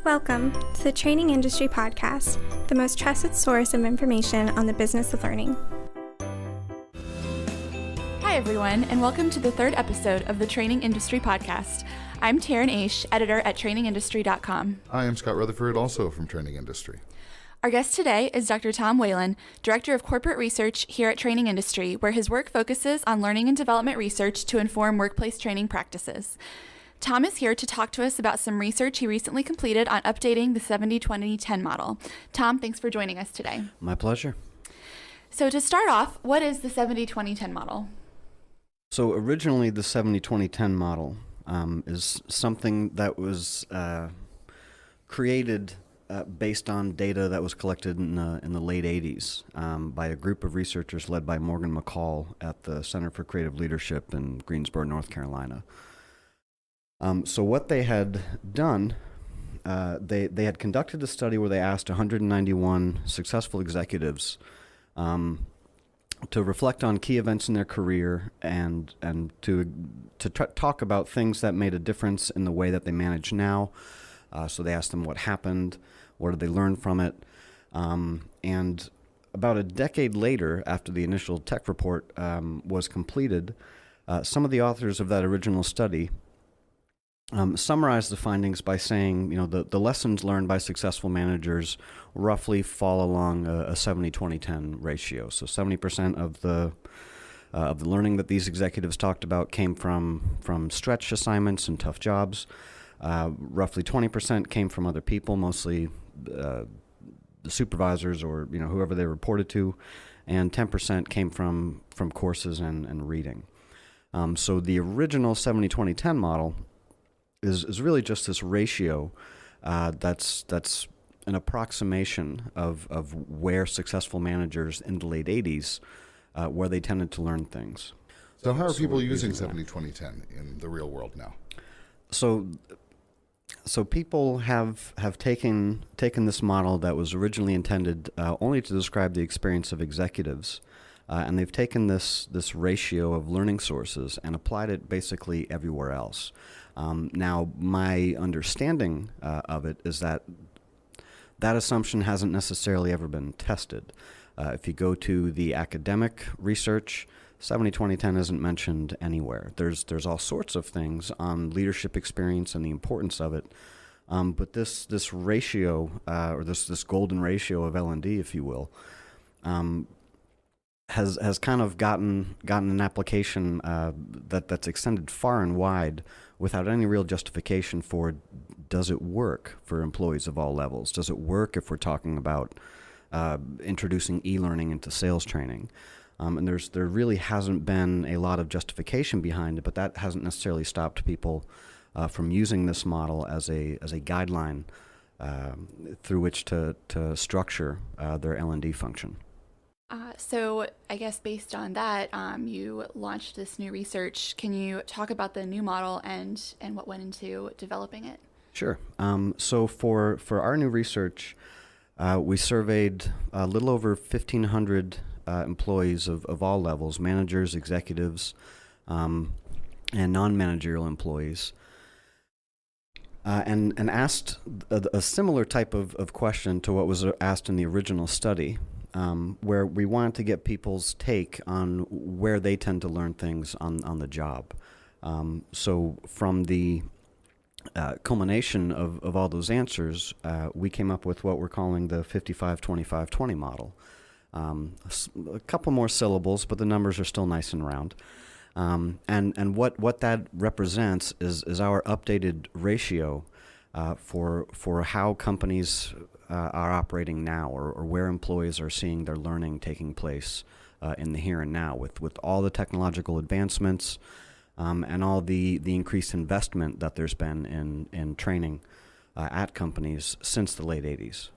Welcome to the Training Industry Podcast, the most trusted source of information on the business of learning. Hi, everyone, and welcome to the third episode of the Training Industry Podcast. I'm Taryn Aish, editor at trainingindustry.com. I am Scott Rutherford, also from Training Industry. Our guest today is Dr. Tom Whelan, Director of Corporate Research here at Training Industry, where his work focuses on learning and development research to inform workplace training practices. Tom is here to talk to us about some research he recently completed on updating the 70-20-10 model. Tom, thanks for joining us today. My pleasure. So to start off, what is the 70-20-10 model? So originally the 70-20-10 model is something that was created based on data that was collected in the late 80s by a group of researchers led by Morgan McCall at the Center for Creative Leadership in Greensboro, North Carolina. So what they had done, they had conducted a study where they asked 191 successful executives to reflect on key events in their career and to talk about things that made a difference in the way that they manage now. So they asked them what happened, what did they learn from it, and about a decade later, after the initial tech report was completed, some of the authors of that original study summarized the findings by saying, the lessons learned by successful managers roughly fall along a 70-20-10 ratio. So 70% of the learning that these executives talked about came from stretch assignments and tough jobs. Roughly 20% came from other people, mostly the supervisors or whoever they reported to, and 10% came from courses and reading. So the original 70-20-10 model is really just this ratio that's an approximation of where successful managers in the late 80s where they tended to learn things. So how are people using 70-20-10 in the real world now? So people have taken this model that was originally intended only to describe the experience of executives, and they've taken this ratio of learning sources and applied it basically everywhere else. Now, my understanding of it is that assumption hasn't necessarily ever been tested. If you go to the academic research, 70-20-10 isn't mentioned anywhere. There's all sorts of things on leadership experience and the importance of it, but this ratio or this golden ratio of L&D, if you will, has kind of gotten an application that's extended far and wide without any real justification for, does it work for employees of all levels? Does it work if we're talking about introducing e-learning into sales training? And there really hasn't been a lot of justification behind it, but that hasn't necessarily stopped people from using this model as a guideline through which to structure their L&D function. So I guess based on that, you launched this new research. Can you talk about the new model and what went into developing it? Sure. So for our new research, we surveyed a little over 1,500 employees of all levels, managers, executives, and non-managerial employees, and asked a similar type of question to what was asked in the original study, where we wanted to get people's take on where they tend to learn things on the job. So from the culmination of all those answers, we came up with what we're calling the 55-25-20 model. A couple more syllables, but the numbers are still nice and round. And what that represents is our updated ratio for how companies are operating now, or where employees are seeing their learning taking place in the here and now, with all the technological advancements and all the increased investment that there's been in training at companies since the late 80s.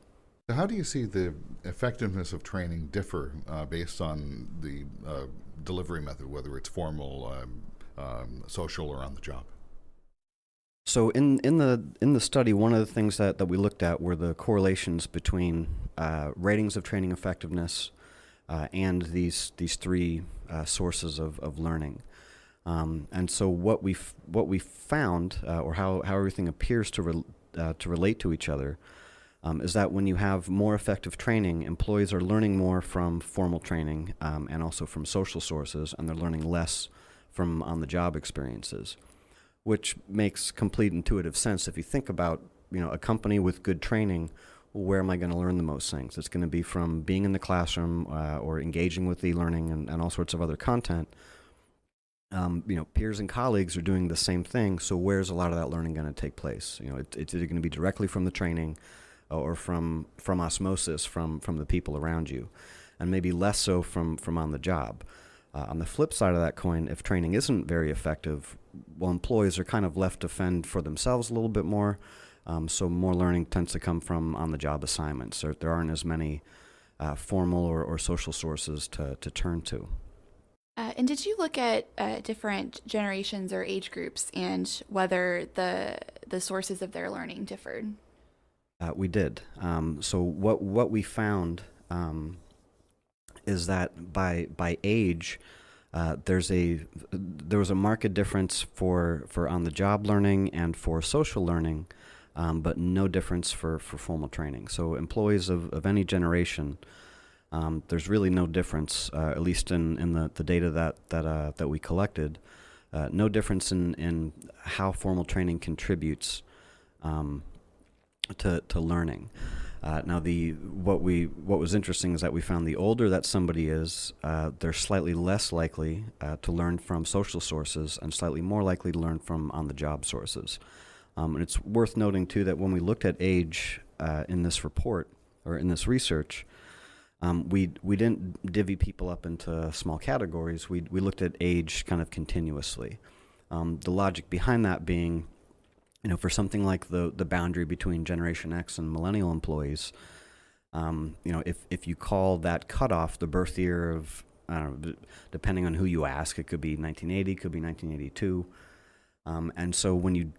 So how do you see the effectiveness of training differ based on the delivery method, whether it's formal, social, or on the job? So in the study, one of the things that we looked at were the correlations between ratings of training effectiveness and these three sources of learning. And so what we found, or how everything appears to to relate to each other is that when you have more effective training, employees are learning more from formal training and also from social sources, and they're learning less from on-the-job experiences, which makes complete intuitive sense. If you think about, a company with good training, where am I going to learn the most things? It's going to be from being in the classroom or engaging with e-learning and all sorts of other content. Peers and colleagues are doing the same thing, so where's a lot of that learning going to take place? It's either going to be directly from the training or from osmosis from the people around you, and maybe less so from on the job. On the flip side of that coin, if training isn't very effective, well, employees are kind of left to fend for themselves a little bit more, so more learning tends to come from on-the-job assignments. There aren't as many formal or social sources to turn to. And did you look at different generations or age groups and whether the sources of their learning differed? We did. So what we found is that by age, there was a marked difference for on-the-job learning and for social learning, but no difference for formal training. So employees of any generation, there's really no difference, at least in the data that we collected, no difference in how formal training contributes to learning. Now, what was interesting is that we found the older that somebody is, they're slightly less likely to learn from social sources and slightly more likely to learn from on-the-job sources. And it's worth noting, too, that when we looked at age in this report or in this research, we didn't divvy people up into small categories. We looked at age kind of continuously. The logic behind that being, for something like the boundary between Generation X and millennial employees, if you call that cutoff the birth year of, I don't know, depending on who you ask, it could be 1980, could be 1982. And so when you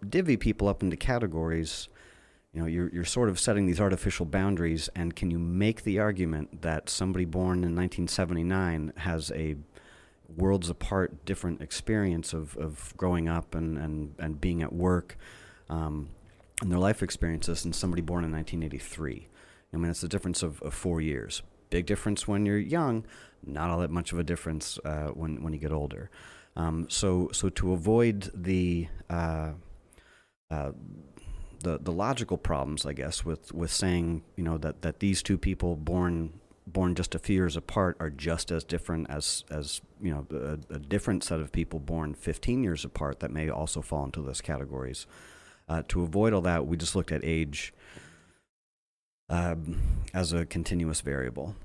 divvy people up into categories, you're sort of setting these artificial boundaries, and can you make the argument that somebody born in 1979 has a worlds apart different experience of growing up and being at work and their life experiences than somebody born in 1983? I mean, it's a difference of 4 years. Big difference when you're young, not all that much of a difference when you get older. So to avoid the logical problems, I guess, with saying that these two people born just a few years apart are just as different as a different set of people born 15 years apart that may also fall into those categories. To avoid all that, we just looked at age as a continuous variable,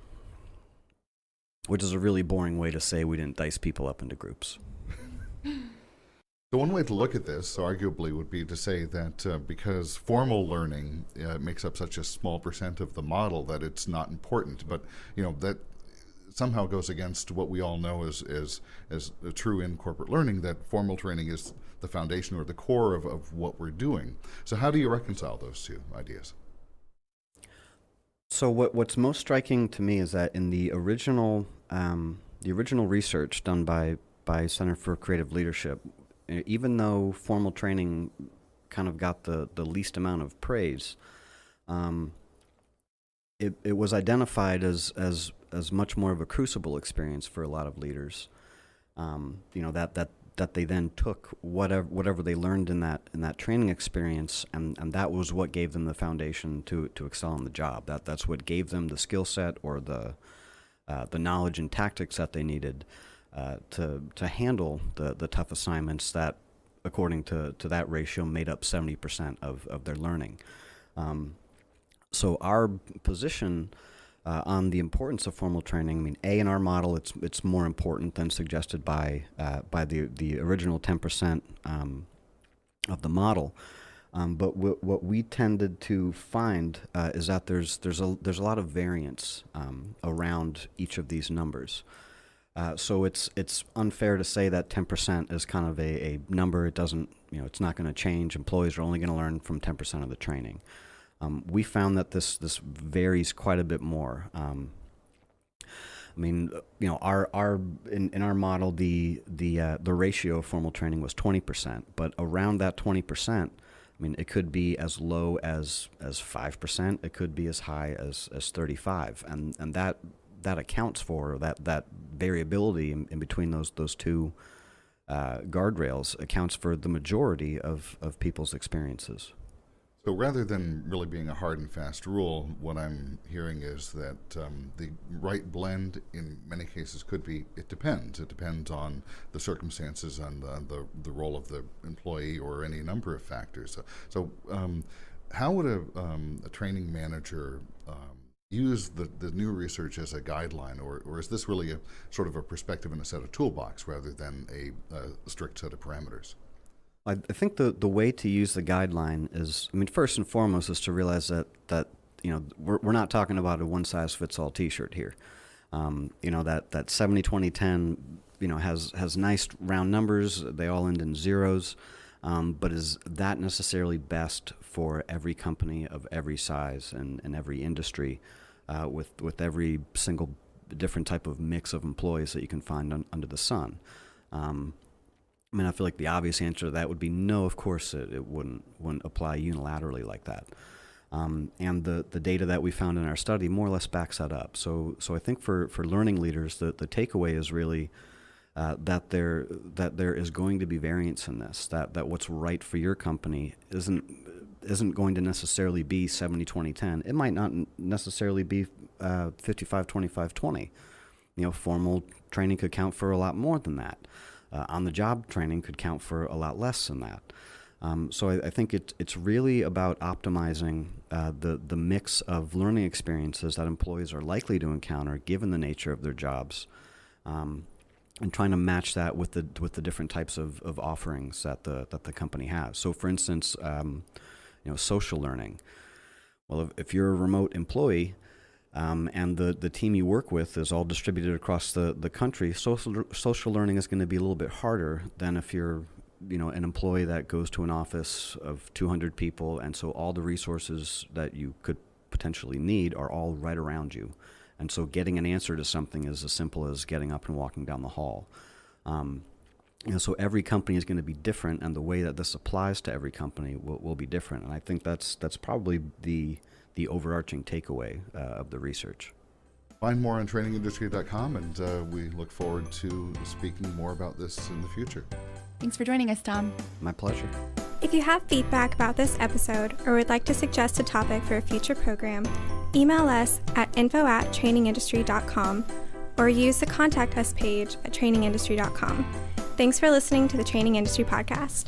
which is a really boring way to say we didn't dice people up into groups. So one way to look at this, arguably, would be to say that because formal learning makes up such a small percent of the model that it's not important, but that somehow goes against what we all know is true in corporate learning, that formal training is the foundation or the core of what we're doing. So how do you reconcile those two ideas? So what's most striking to me is that in the original research done by Center for Creative Leadership, even though formal training kind of got the least amount of praise, it was identified as much more of a crucible experience for a lot of leaders. That they then took whatever they learned in that training experience, and that was what gave them the foundation to excel in the job. That's what gave them the skill set or the knowledge and tactics that they needed to handle the tough assignments that, according to that ratio, made up 70% of their learning. So our position on the importance of formal training, I mean, in our model, it's more important than suggested by the original 10% of the model. But what we tended to find is that there's a lot of variance around each of these numbers. So it's unfair to say that 10% is kind of a number. It doesn't, it's not going to change. Employees are only going to learn from 10% of the training. We found that this varies quite a bit more. I mean, in our model, the ratio of formal training was 20%, but around that 20%, I mean, it could be as low as 5%. It could be as high as 35, and that accounts for that variability in between those two guardrails accounts for the majority of people's experiences. So rather than really being a hard and fast rule, what I'm hearing is that the right blend in many cases could be, it depends. It depends on the circumstances and the role of the employee or any number of factors. So how would a training manager use the new research as a guideline, or is this really a sort of a perspective and a set of toolbox rather than a strict set of parameters? I think the way to use the guideline is, I mean, first and foremost, is to realize that we're not talking about a one-size-fits-all T-shirt here. That 70-20-10 has nice round numbers. They all end in zeros, but is that necessarily best for every company of every size and every industry, with every single different type of mix of employees that you can find under the sun? I mean, I feel like the obvious answer to that would be no. Of course, it wouldn't apply unilaterally like that. And the data that we found in our study more or less backs that up. So I think for learning leaders, the takeaway is really that there is going to be variance in this. That what's right for your company isn't going to necessarily be 70-20-10. It might not necessarily be 55-25-20. Formal training could count for a lot more than that. On-the-job training could count for a lot less than that. So I think it's really about optimizing the mix of learning experiences that employees are likely to encounter given the nature of their jobs, and trying to match that with the different types of offerings that the company has. So, for instance, social learning. Well, if you're a remote employee, and the team you work with is all distributed across the country, social learning is going to be a little bit harder than if you're an employee that goes to an office of 200 people, and so all the resources that you could potentially need are all right around you. And so getting an answer to something is as simple as getting up and walking down the hall. So every company is going to be different, and the way that this applies to every company will be different. And I think that's probably the overarching takeaway of the research. Find more on trainingindustry.com, and we look forward to speaking more about this in the future. Thanks for joining us, Tom. My pleasure. If you have feedback about this episode or would like to suggest a topic for a future program, email us at info@trainingindustry.com or use the Contact Us page at trainingindustry.com. Thanks for listening to the Training Industry Podcast.